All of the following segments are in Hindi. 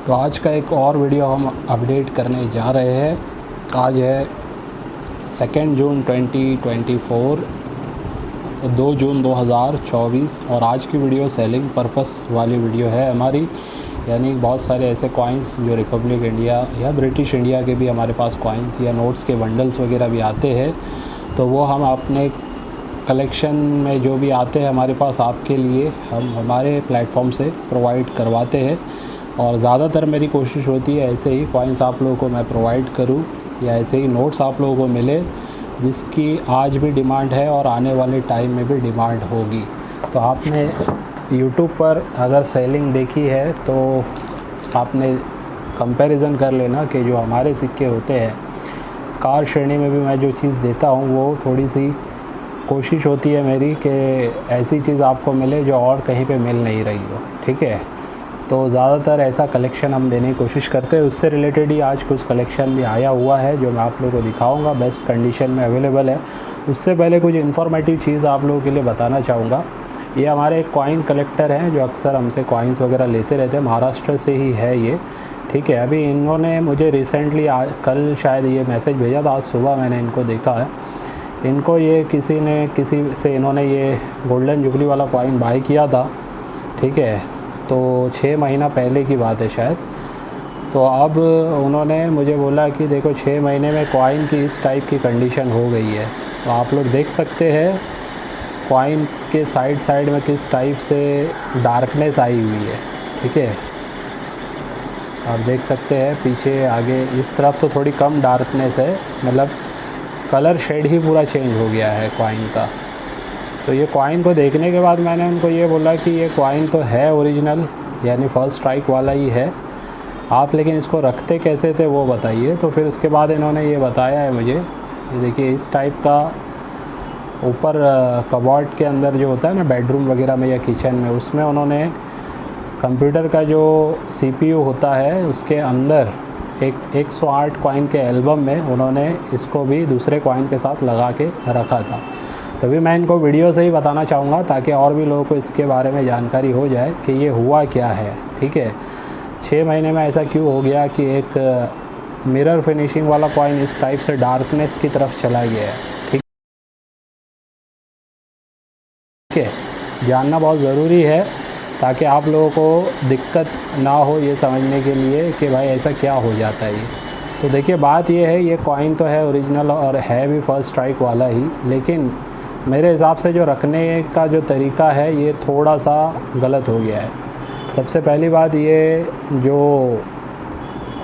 तो आज का एक और वीडियो हम अपडेट करने जा रहे हैं। आज है 2 जून 2024, 2 जून 2024 और आज की वीडियो सेलिंग पर्पस वाली वीडियो है हमारी। यानी बहुत सारे ऐसे कॉइन्स जो रिपब्लिक इंडिया या ब्रिटिश इंडिया के भी हमारे पास कॉइन्स या नोट्स के बंडल्स वगैरह भी आते हैं, तो वो हम अपने कलेक्शन में जो भी आते हैं हमारे पास आपके लिए हम हमारे प्लेटफॉर्म से प्रोवाइड करवाते हैं। और ज़्यादातर मेरी कोशिश होती है ऐसे ही कॉइन्स आप लोगों को मैं प्रोवाइड करूं या ऐसे ही नोट्स आप लोगों को मिले जिसकी आज भी डिमांड है और आने वाले टाइम में भी डिमांड होगी। तो आपने यूट्यूब पर अगर सेलिंग देखी है तो आपने कंपैरिजन कर लेना कि जो हमारे सिक्के होते हैं स्कार श्रेणी में भी मैं जो चीज़ देता हूँ वो थोड़ी सी कोशिश होती है मेरी कि ऐसी चीज़ आपको मिले जो और कहीं पे मिल नहीं रही हो। ठीक है, तो ज़्यादातर ऐसा कलेक्शन हम देने की कोशिश करते हैं। उससे रिलेटेड ही आज कुछ कलेक्शन भी आया हुआ है जो मैं आप लोगों को दिखाऊंगा, बेस्ट कंडीशन में अवेलेबल है। उससे पहले कुछ इन्फॉर्मेटिव चीज़ आप लोगों के लिए बताना चाहूँगा। ये हमारे एक कॉइन कलेक्टर हैं जो अक्सर हमसे कॉइन्स वगैरह लेते रहते हैं, महाराष्ट्र से ही है ये। ठीक है, अभी इन्होंने मुझे रिसेंटली कल शायद ये मैसेज भेजा था, आज सुबह मैंने इनको देखा है। इनको ये किसी से इन्होंने ये गोल्डन जुबली वाला कॉइन बाय किया था। ठीक है, तो 6 महीना पहले की बात है शायद। तो अब उन्होंने मुझे बोला कि देखो 6 महीने में कॉइन की इस टाइप की कंडीशन हो गई है। तो आप लोग देख सकते हैं कॉइन के साइड में किस टाइप से डार्कनेस आई हुई है। ठीक है, आप देख सकते हैं पीछे आगे इस तरफ तो थोड़ी कम डार्कनेस है, मतलब कलर शेड ही पूरा चेंज हो गया है कॉइन का। तो ये कॉइन को देखने के बाद मैंने उनको ये बोला कि ये कॉइन तो है ओरिजिनल, यानी फर्स्ट स्ट्राइक वाला ही है आप, लेकिन इसको रखते कैसे थे वो बताइए। तो फिर उसके बाद इन्होंने ये बताया है मुझे, ये देखिए इस टाइप का ऊपर कबॉर्ड के अंदर जो होता है ना बेडरूम वगैरह में या किचन में, उसमें उन्होंने कंप्यूटर का जो CPU होता है उसके अंदर एक 108 कॉइन के एल्बम में उन्होंने इसको भी दूसरे कॉइन के साथ लगा के रखा था। तभी मैं इनको वीडियो से ही बताना चाहूँगा ताकि और भी लोगों को इसके बारे में जानकारी हो जाए कि ये हुआ क्या है। ठीक है, 6 महीने में ऐसा क्यों हो गया कि एक मिरर फिनिशिंग वाला कॉइन इस टाइप से डार्कनेस की तरफ चला गया है। ठीक है, जानना बहुत ज़रूरी है ताकि आप लोगों को दिक्कत ना हो ये समझने के लिए कि भाई ऐसा क्या हो जाता है ये। तो देखिए बात ये है, ये कॉइन तो है ओरिजिनल और है भी फर्स्ट स्ट्राइक वाला ही, लेकिन मेरे हिसाब से जो रखने का जो तरीका है ये थोड़ा सा गलत हो गया है। सबसे पहली बात, ये जो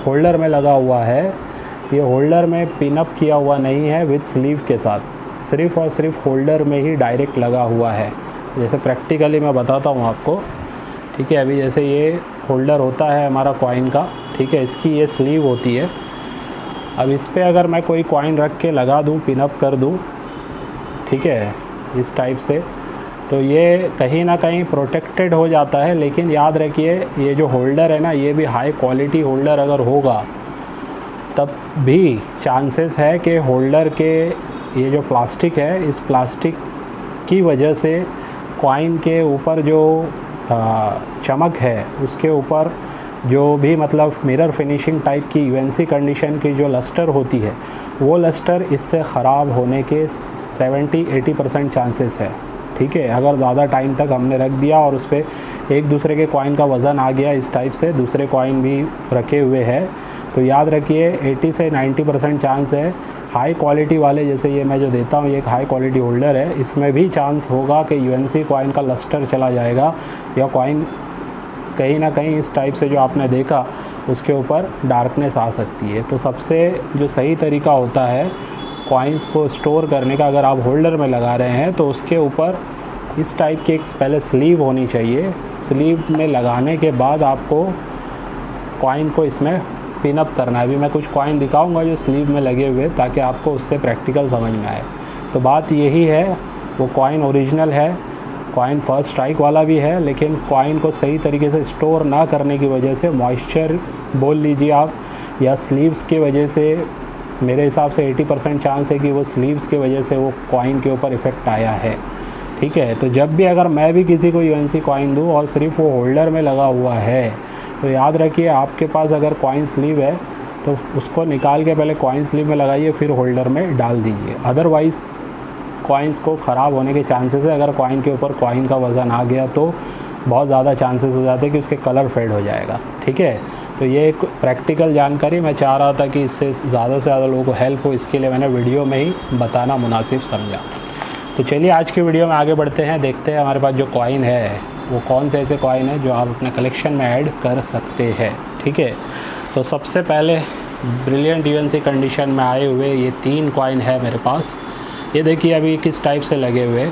होल्डर में लगा हुआ है ये होल्डर में पिनअप किया हुआ नहीं है विद स्लीव के साथ, सिर्फ़ और सिर्फ होल्डर में ही डायरेक्ट लगा हुआ है। जैसे प्रैक्टिकली मैं बताता हूँ आपको। ठीक है, अभी जैसे ये होल्डर होता है हमारा कॉइन का, ठीक है, इसकी ये स्लीव होती है। अब इस पर अगर मैं कोई कॉइन रख के लगा दूँ, पिनअप कर दूँ, ठीक है, इस टाइप से, तो ये कहीं ना कहीं प्रोटेक्टेड हो जाता है। लेकिन याद रखिए ये जो होल्डर है ना, ये भी हाई क्वालिटी होल्डर अगर होगा तब भी चांसेस है कि होल्डर के ये जो प्लास्टिक है, इस प्लास्टिक की वजह से कॉइन के ऊपर जो चमक है उसके ऊपर जो भी मतलब मिरर फिनिशिंग टाइप की UNC कंडीशन की जो लस्टर होती है वो लस्टर इससे ख़राब होने के 70-80% चांसेस है। ठीक है, अगर ज़्यादा टाइम तक हमने रख दिया और उस पर एक दूसरे के कॉइन का वज़न आ गया, इस टाइप से दूसरे कॉइन भी रखे हुए हैं, तो याद रखिए 80 से 90% चांस है। हाई क्वालिटी वाले जैसे ये मैं जो देता हूँ, ये एक हाई क्वालिटी होल्डर है, इसमें भी चांस होगा कि UNC कॉइन का लस्टर चला जाएगा या कॉइन कहीं ना कहीं इस टाइप से जो आपने देखा उसके ऊपर डार्कनेस आ सकती है। तो सबसे जो सही तरीका होता है कॉइन्स को स्टोर करने का, अगर आप होल्डर में लगा रहे हैं तो उसके ऊपर इस टाइप की एक पहले स्लीव होनी चाहिए। स्लीव में लगाने के बाद आपको कॉइन को इसमें पिनअप करना है। अभी मैं कुछ कॉइन दिखाऊंगा जो स्लीव में लगे हुए ताकि आपको उससे प्रैक्टिकल समझ में आए। तो बात यही है, वो कॉइन ओरिजिनल है, कॉइन फर्स्ट स्ट्राइक वाला भी है, लेकिन कॉइन को सही तरीके से स्टोर ना करने की वजह से, मॉइस्चर बोल लीजिए आप, या स्लीव्स की वजह से, मेरे हिसाब से 80% चांस है कि वो स्लीव्स की वजह से वो कॉइन के ऊपर इफ़ेक्ट आया है। ठीक है, तो जब भी अगर मैं भी किसी को UNC कॉइन दूँ और सिर्फ वो होल्डर में लगा हुआ है तो याद रखिए, आपके पास अगर कॉइन स्लीव है तो उसको निकाल के पहले कॉइन स्लीव में लगाइए, फिर होल्डर में डाल दीजिए। अदरवाइज़ कॉइन्स को ख़राब होने के चांसेस है। अगर कॉइन के ऊपर कॉइन का वज़न आ गया तो बहुत ज़्यादा चांसेस हो जाते हैं कि उसके कलर फेड हो जाएगा। ठीक है, तो ये एक प्रैक्टिकल जानकारी मैं चाह रहा था कि इससे ज़्यादा से ज़्यादा लोगों को हेल्प हो, इसके लिए मैंने वीडियो में ही बताना मुनासिब समझा। तो चलिए आज की वीडियो में आगे बढ़ते हैं, देखते हैं हमारे पास जो कॉइन है वो कौन से ऐसे कॉइन है जो आप अपने कलेक्शन में ऐड कर सकते हैं। ठीक है, तो सबसे पहले ब्रिलियंट यूएनसी कंडीशन में आए हुए ये 3 कॉइन है मेरे पास। ये देखिए अभी किस टाइप से लगे हुए,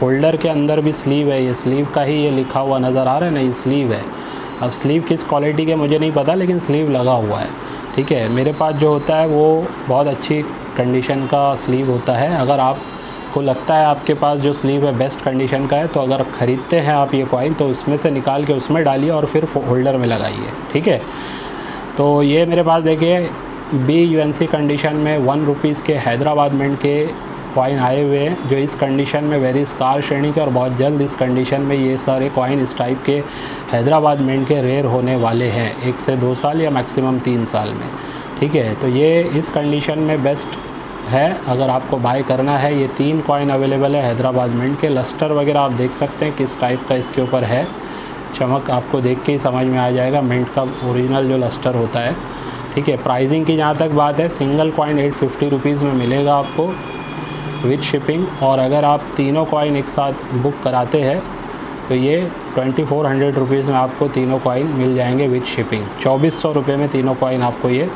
होल्डर के अंदर भी स्लीव है, ये स्लीव का ही ये लिखा हुआ नज़र आ रहा है ना, ये स्लीव है। अब स्लीव किस क्वालिटी के मुझे नहीं पता, लेकिन स्लीव लगा हुआ है। ठीक है, मेरे पास जो होता है वो बहुत अच्छी कंडीशन का स्लीव होता है। अगर आपको लगता है आपके पास जो स्लीव है बेस्ट कंडीशन का है, तो अगर ख़रीदते हैं आप ये कॉइन तो उसमें से निकाल के उसमें डालिए और फिर होल्डर में लगाइए। ठीक है, तो ये मेरे पास देखिए BUNC कंडीशन में 1 रुपीज़ के हैदराबाद मिंट के कॉइन आए हुए हैं, जो इस कंडीशन में वेरी स्कार श्रेणी के, और बहुत जल्द इस कंडीशन में ये सारे कॉइन इस टाइप के हैदराबाद मिंट के रेयर होने वाले हैं, 1 से 2 साल या मैक्सिमम 3 साल में। ठीक है, तो ये इस कंडीशन में बेस्ट है अगर आपको बाय करना है। ये 3 कॉइन अवेलेबल है हैदराबाद मिंट के। लस्टर वगैरह आप देख सकते हैं किस टाइप का इसके ऊपर है, चमक आपको देख के ही समझ में आ जाएगा मिंट का ओरिजिनल जो लस्टर होता है। ठीक है, प्राइसिंग की जहाँ तक बात है, सिंगल कॉइन 850 रुपीज़ में मिलेगा आपको विद शिपिंग, और अगर आप तीनों कॉइन एक साथ बुक कराते हैं तो ये 2400 रुपीज़ में आपको तीनों कॉइन मिल जाएंगे विद शिपिंग। 2400 रुपये में तीनों कॉइन आपको ये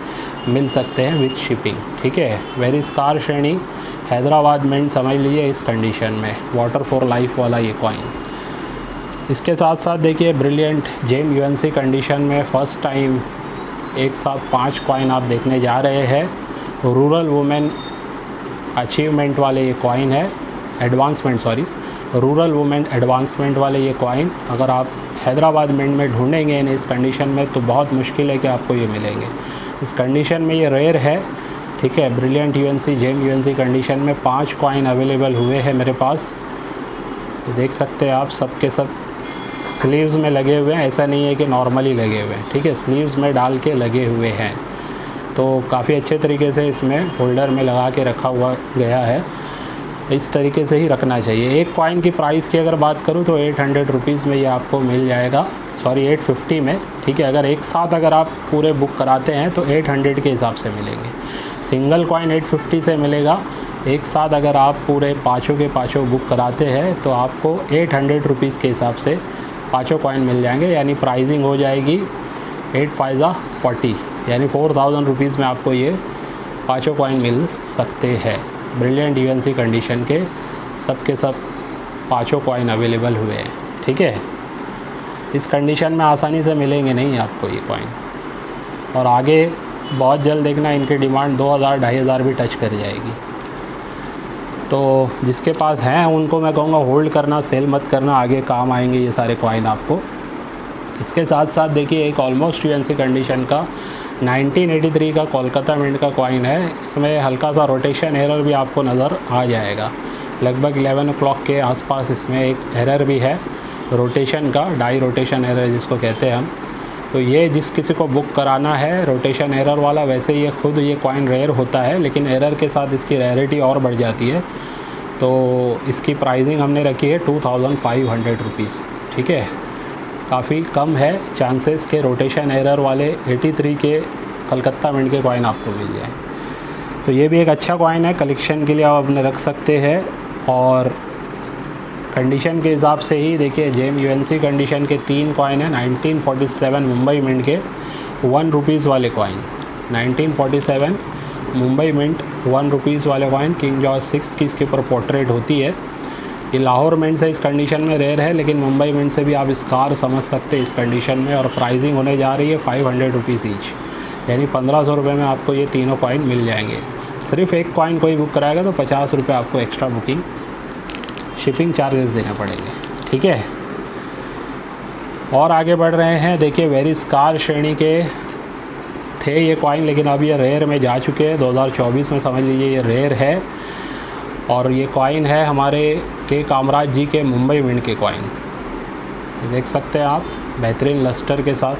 मिल सकते हैं विद शिपिंग। ठीक है, वेरी स्कार श्रेणी हैदराबाद मिंट समझ लीजिए इस कंडीशन में, वाटर फॉर लाइफ वाला ये कॉइन। इसके साथ साथ देखिए ब्रिलियंट जेम UNC कंडीशन में फ़र्स्ट टाइम एक साथ 5 कॉइन आप देखने जा रहे हैं। रूरल वुमेन अचीवमेंट वाले ये कॉइन है, advancement sorry, rural women advancement वाले ये कॉइन अगर आप हैदराबाद मिंट में ढूंढेंगे इस कंडीशन में तो बहुत मुश्किल है कि आपको ये मिलेंगे। इस कंडीशन में ये रेयर है। ठीक है, brilliant UNC gem UNC condition में 5 कॉइन अवेलेबल हुए हैं मेरे पास। देख सकते हैं आप, सब के सब स्लीव्स में लगे हुए हैं, ऐसा नहीं है कि नॉर्मली लगे हुए हैं। ठीक है, स्लीव्स में डाल के लगे हुए हैं, तो काफ़ी अच्छे तरीके से इसमें होल्डर में लगा के रखा हुआ गया है। इस तरीके से ही रखना चाहिए। एक कॉइन की प्राइस की अगर बात करूँ तो 800 रुपीज़ में ये आपको मिल जाएगा, सॉरी 850 में। ठीक है, अगर एक साथ अगर आप पूरे बुक कराते हैं तो 800 के हिसाब से मिलेंगे। सिंगल कॉइन 850 से मिलेगा, एक साथ अगर आप पूरे पाँचों के पाँचों बुक कराते हैं तो आपको 800 रुपीज़ के हिसाब से पाँचों कॉइन मिल जाएंगे, यानी प्राइसिंग हो जाएगी 8 5 40, यानी 4000 रुपीज़ में आपको ये पाँचों कॉइन मिल सकते हैं। ब्रिलियंट UNC कंडीशन के सब पाँचों कॉइन अवेलेबल हुए हैं। ठीक है, इस कंडीशन में आसानी से मिलेंगे नहीं आपको ये कॉइन, और आगे बहुत जल्द देखना इनकी डिमांड 2000 2500 भी टच कर जाएगी। तो जिसके पास हैं उनको मैं कहूँगा होल्ड करना, सेल मत करना, आगे काम आएंगे ये सारे कॉइन आपको। इसके साथ साथ देखिए एक ऑलमोस्ट UNC कंडीशन का 1983 का कोलकाता मिंट का कॉइन है। इसमें हल्का सा रोटेशन एरर भी आपको नज़र आ जाएगा, लगभग 11 o'clock के आसपास इसमें एक एरर भी है रोटेशन का, डाई रोटेशन एरर जिसको कहते हैं हम। तो ये जिस किसी को बुक कराना है रोटेशन एरर वाला, वैसे ये खुद ये कॉइन रेयर होता है, लेकिन एरर के साथ इसकी रेयरिटी और बढ़ जाती है। तो इसकी प्राइसिंग हमने रखी है 2500 रुपीज़। ठीक है, काफ़ी कम है चांसेस के रोटेशन एरर वाले 83 के कलकत्ता मिंट के कॉइन आपको मिल जाए। तो ये भी एक अच्छा कॉइन है, कलेक्शन के लिए आप अपने रख सकते हैं। और कंडीशन के हिसाब से ही देखिए जेम UNC कंडीशन के 3 कॉइन हैं। 1947 मुंबई मिंट के 1 रुपीज़ वाले कॉइन, 1947 मुंबई मिंट 1 रुपीज़ वाले कॉइन, किंग जॉर्ज 6 की इसके ऊपर पोर्ट्रेट होती है। ये लाहौर मिंट से इस कंडीशन में रेयर है, लेकिन मुंबई मिंट से भी आप स्कार समझ सकते हैं इस कंडीशन में। और प्राइसिंग होने जा रही है 500 रुपीज़ ईच, यानी 1500 रुपये में आपको ये तीनों कॉइन मिल जाएंगे। सिर्फ एक कॉइन कोई बुक कराएगा तो 50 रुपये आपको एक्स्ट्रा बुकिंग शिपिंग चार्जेस देने पड़ेंगे। ठीक है, और आगे बढ़ रहे हैं। देखिए वेरी स्कार श्रेणी के थे ये कॉइन, लेकिन अब ये रेयर में जा चुके हैं। 2024 में समझ लीजिए ये रेयर है। और ये कॉइन है हमारे के कामराज जी के मुंबई मिंट के कॉइन, देख सकते हैं आप, बेहतरीन लस्टर के साथ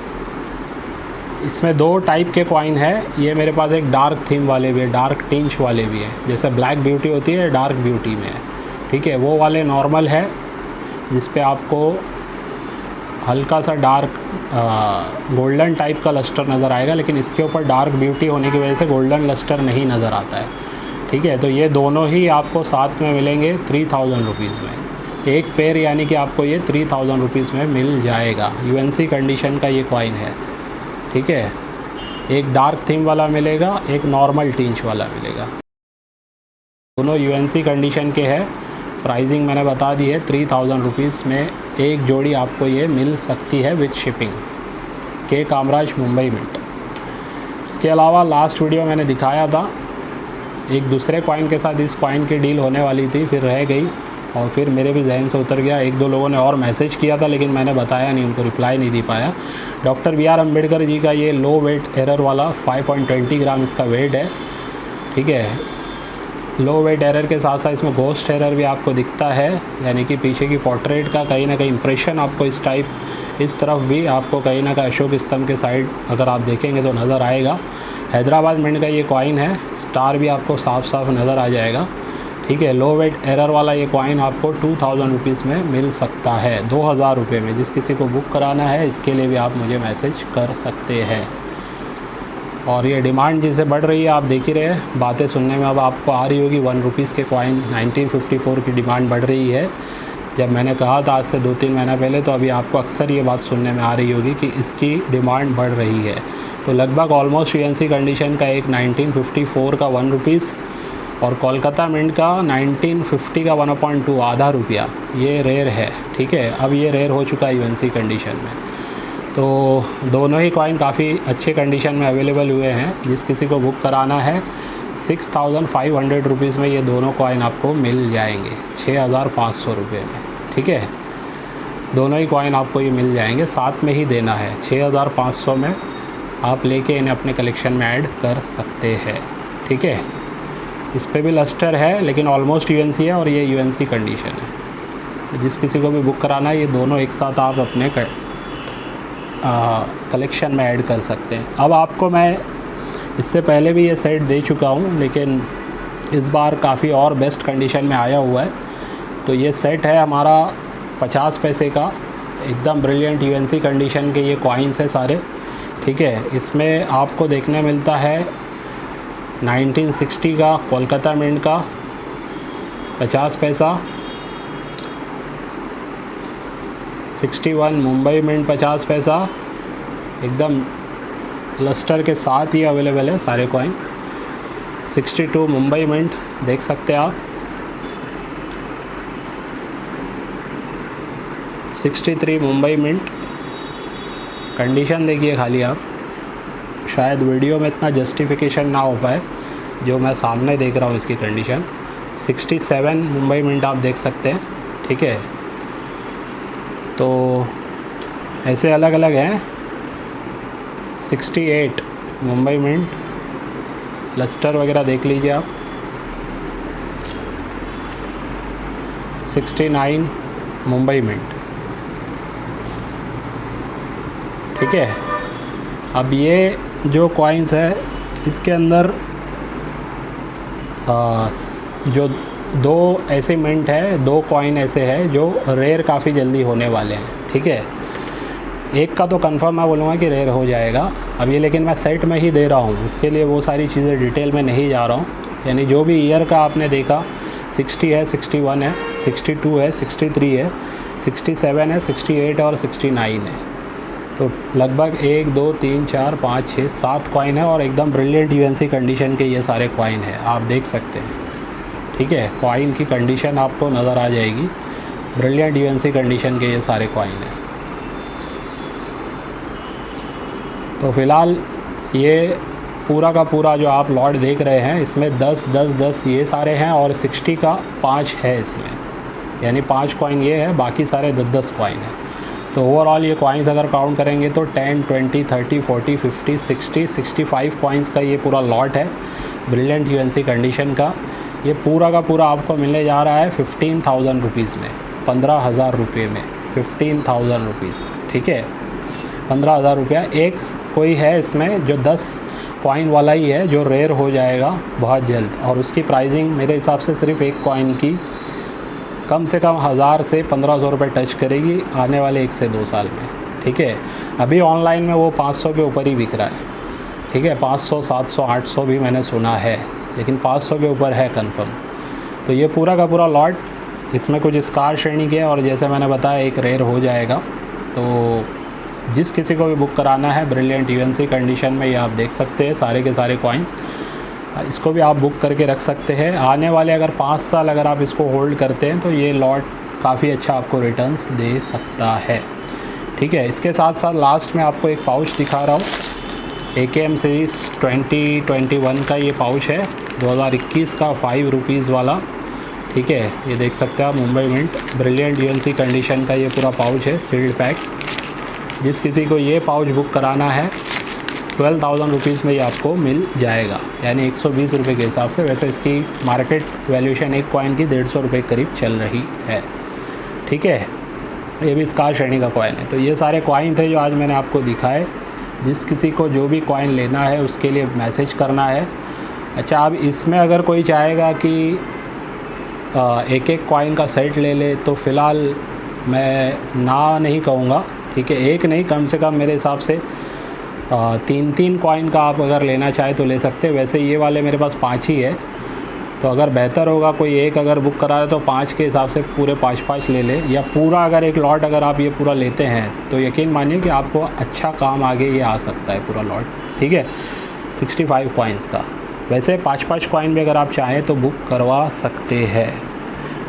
इसमें दो टाइप के कॉइन है। ये मेरे पास एक डार्क थीम वाले भी है, डार्क टिंच वाले भी है। जैसे ब्लैक ब्यूटी होती है, डार्क ब्यूटी में है, ठीक है। वो वाले नॉर्मल है जिस पे आपको हल्का सा डार्क गोल्डन टाइप का लस्टर नज़र आएगा, लेकिन इसके ऊपर डार्क ब्यूटी होने की वजह से गोल्डन लस्टर नहीं नज़र आता है, ठीक है। तो ये दोनों ही आपको साथ में मिलेंगे 3000 रुपीज़ में। एक पेयर यानी कि आपको ये 3000 रुपीज़ में मिल जाएगा। यूएनसी कंडीशन का ये कॉइन है, ठीक है। एक डार्क थीम वाला मिलेगा, एक नॉर्मल टिंच वाला मिलेगा। दोनों यूएनसी कंडीशन के हैं। प्राइसिंग मैंने बता दी है, 3000 रुपीज़ में एक जोड़ी आपको ये मिल सकती है विद शिपिंग। के कामराज मुंबई मिंट। इसके अलावा लास्ट वीडियो मैंने दिखाया था एक दूसरे कॉइन के साथ, इस कॉइन की डील होने वाली थी, फिर रह गई और फिर मेरे भी जहन से उतर गया। एक दो लोगों ने और मैसेज किया था लेकिन मैंने बताया नहीं, उनको रिप्लाई नहीं दे पाया। डॉक्टर BR अम्बेडकर जी का ये लो वेट एरर वाला 5.20 ग्राम इसका वेट है, ठीक है। लो वेट एरर के साथ साथ इसमें घोस्ट एरर भी आपको दिखता है, यानी कि पीछे की पोर्ट्रेट का कहीं ना कहीं इंप्रेशन आपको इस टाइप, इस तरफ भी आपको कहीं ना कहीं अशोक स्तंभ के साइड अगर आप देखेंगे तो नज़र आएगा। हैदराबाद मिंट का ये कॉइन है, स्टार भी आपको साफ साफ नज़र आ जाएगा, ठीक है। लो वेट एरर वाला ये कॉइन आपको 2000 रुपीज़ में मिल सकता है, 2000 रुपये में। जिस किसी को बुक कराना है इसके लिए भी आप मुझे मैसेज कर सकते हैं। और ये डिमांड जिससे बढ़ रही है, आप देख ही रहे हैं, बातें सुनने में अब आपको आ रही होगी। 1 रुपीज़ के कॉइन 1954 की डिमांड बढ़ रही है। जब मैंने कहा था आज से 2-3 महीना पहले, तो अभी आपको अक्सर ये बात सुनने में आ रही होगी कि इसकी डिमांड बढ़ रही है। तो लगभग ऑलमोस्ट यूएनसी कंडीशन का एक 1954 का 1 रुपीज़ और कोलकाता मिंट का 1950 का 1/2 आधा रुपया, ये रेयर है, ठीक है। अब ये रेयर हो चुका है यूएनसी कंडीशन में। तो दोनों ही कॉइन काफ़ी अच्छे कंडीशन में अवेलेबल हुए हैं। जिस किसी को बुक कराना है 6500 रुपीज़ में ये दोनों कॉइन आपको मिल जाएंगे, 6500 रुपये में, ठीक है। दोनों ही कॉइन आपको ये मिल जाएंगे, साथ में ही देना है। 6500 में आप लेके इन्हें अपने कलेक्शन में ऐड कर सकते हैं, ठीक है। इस पे भी लस्टर है लेकिन ऑलमोस्ट यूएनसी है और ये यूएनसी कंडीशन है। तो जिस किसी को भी बुक कराना है ये दोनों एक साथ आप अपने कलेक्शन में ऐड कर सकते हैं। अब आपको मैं इससे पहले भी ये सेट दे चुका हूँ, लेकिन इस बार काफ़ी और बेस्ट कंडीशन में आया हुआ है। तो ये सेट है हमारा 50 पैसे का, एकदम ब्रिलियंट यूएनसी कंडीशन के ये कॉइन्स है सारे, ठीक है। इसमें आपको देखने मिलता है 1960 का कोलकाता मिंट का 50 पैसा, 61 मुंबई मिंट 50 पैसा, एकदम लस्टर के साथ ही अवेलेबल है सारे कॉइन। 62 मुंबई मिंट देख सकते हैं आप, 63 मुंबई मिंट। कंडीशन देखिए खाली आप, शायद वीडियो में इतना जस्टिफिकेशन ना हो पाए जो मैं सामने देख रहा हूँ इसकी कंडीशन। 67 मुंबई मिंट आप देख सकते हैं, ठीक है। तो ऐसे अलग अलग हैं। 68 मुंबई मिंट, लस्टर वगैरह देख लीजिए आप। 69 मुंबई मिंट, ठीक है। अब ये जो कॉइन्स है इसके अंदर जो दो ऐसे मिंट है, दो कॉइन ऐसे हैं जो रेयर काफ़ी जल्दी होने वाले हैं, ठीक है। एक का तो कंफर्म मैं बोलूँगा कि रेयर हो जाएगा अब ये, लेकिन मैं सेट में ही दे रहा हूँ, इसके लिए वो सारी चीज़ें डिटेल में नहीं जा रहा हूँ। यानी जो भी ईयर का आपने देखा 60 है, 61 है, 62 है, 63 है, 67 है, 68 और 69 है। तो लगभग 1 2 3 4 5 6 7 कॉइन है और एकदम ब्रिलियंट यूएनसी कंडीशन के ये सारे कॉइन है, आप देख सकते हैं, ठीक है। कॉइन की कंडीशन आपको नज़र आ जाएगी, ब्रिलियंट यूएनसी कंडीशन के ये सारे कॉइन हैं। तो फ़िलहाल ये पूरा का पूरा जो आप लॉट देख रहे हैं इसमें 10 10 10 ये सारे हैं और 60 का 5 है इसमें, यानी 5 कॉइन ये है, बाकी सारे 10 10 कॉइन है। तो ओवरऑल ये कॉइन्स अगर काउंट करेंगे तो 10 20 30 40 50 60 65 कॉइन्स का ये पूरा लॉट है ब्रिलियंट यूएनसी कंडीशन का। ये पूरा का पूरा आपको मिलने जा रहा है 15,000 रुपीज़ में, 15,000 रुपये में 15,000 रुपीज़, ठीक है। 15,000 रुपया। एक कोई है इसमें जो 10 कॉइन वाला ही है जो रेयर हो जाएगा बहुत जल्द, और उसकी प्राइसिंग मेरे हिसाब से सिर्फ एक कॉइन की कम से कम 1000 से 1500 रुपये टच करेगी आने वाले 1 से 2 साल में। ठीक है, अभी ऑनलाइन में वो 500 के ऊपर ही बिक रहा है। ठीक है, 500, 700, 800 भी मैंने सुना है, लेकिन 500 के ऊपर है कंफर्म। तो ये पूरा का पूरा लॉट, इसमें कुछ स्कार श्रेणी के, और जैसे मैंने बताया एक रेयर हो जाएगा। तो जिस किसी को भी बुक कराना है ब्रिलियंट यूएनसी कंडीशन में, ये आप देख सकते हैं सारे के सारे कॉइन्स, इसको भी आप बुक करके रख सकते हैं। आने वाले अगर 5 साल अगर आप इसको होल्ड करते हैं तो ये लॉट काफ़ी अच्छा आपको रिटर्न्स दे सकता है। ठीक है, इसके साथ साथ लास्ट में आपको एक पाउच दिखा रहा हूँ। AKM सीरीज़ 2021 का ये पाउच है, 2021 का 5 रुपीज़ वाला। ठीक है, ये देख सकते हैं आप, Mumbai mint brilliant UNC condition का ये पूरा पाउच है, सील्ड पैक। जिस किसी को ये पाउच बुक कराना है 12,000 रुपीज़ में ये आपको मिल जाएगा, यानी 120 रुपये के हिसाब से। वैसे इसकी मार्केट वैल्यूशन एक कॉइन की 150 रुपये करीब चल रही है। ठीक है, ये भी स्कार श्रेणी का कॉइन है। तो ये सारे कॉइन थे जो आज मैंने आपको दिखाए। जिस किसी को जो भी कॉइन लेना है उसके लिए मैसेज करना है। अच्छा, अब इसमें अगर कोई चाहेगा कि एक एक कॉइन का सेट ले ले तो फ़िलहाल मैं ना नहीं कहूँगा। ठीक है, एक नहीं, कम से कम मेरे हिसाब से 3-3 कॉइन का आप अगर लेना चाहे तो ले सकते हैं। वैसे ये वाले मेरे पास 5 ही है, तो अगर बेहतर होगा कोई एक अगर बुक करा रहे तो 5 के हिसाब से पूरे 5-5 ले ले, या पूरा अगर एक लॉट अगर आप ये पूरा लेते हैं तो यकीन मानिए कि आपको अच्छा काम आगे ये आ सकता है पूरा लॉट। ठीक है, 65 कॉइन्स का। वैसे 5-5 कॉइन भी अगर आप चाहें तो बुक करवा सकते हैं।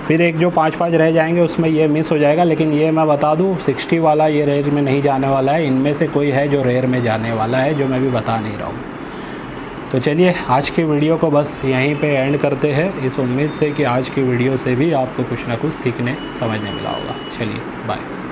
फिर एक जो 5-5 रह जाएंगे उसमें ये मिस हो जाएगा, लेकिन ये मैं बता दूं 60 वाला ये रेयर में नहीं जाने वाला है। इनमें से कोई है जो रेयर में जाने वाला है, जो मैं भी बता नहीं रहा हूँ। तो चलिए आज की वीडियो को बस यहीं पे एंड करते हैं, इस उम्मीद से कि आज की वीडियो से भी आपको कुछ ना कुछ सीखने समझने मिला होगा। चलिए बाय।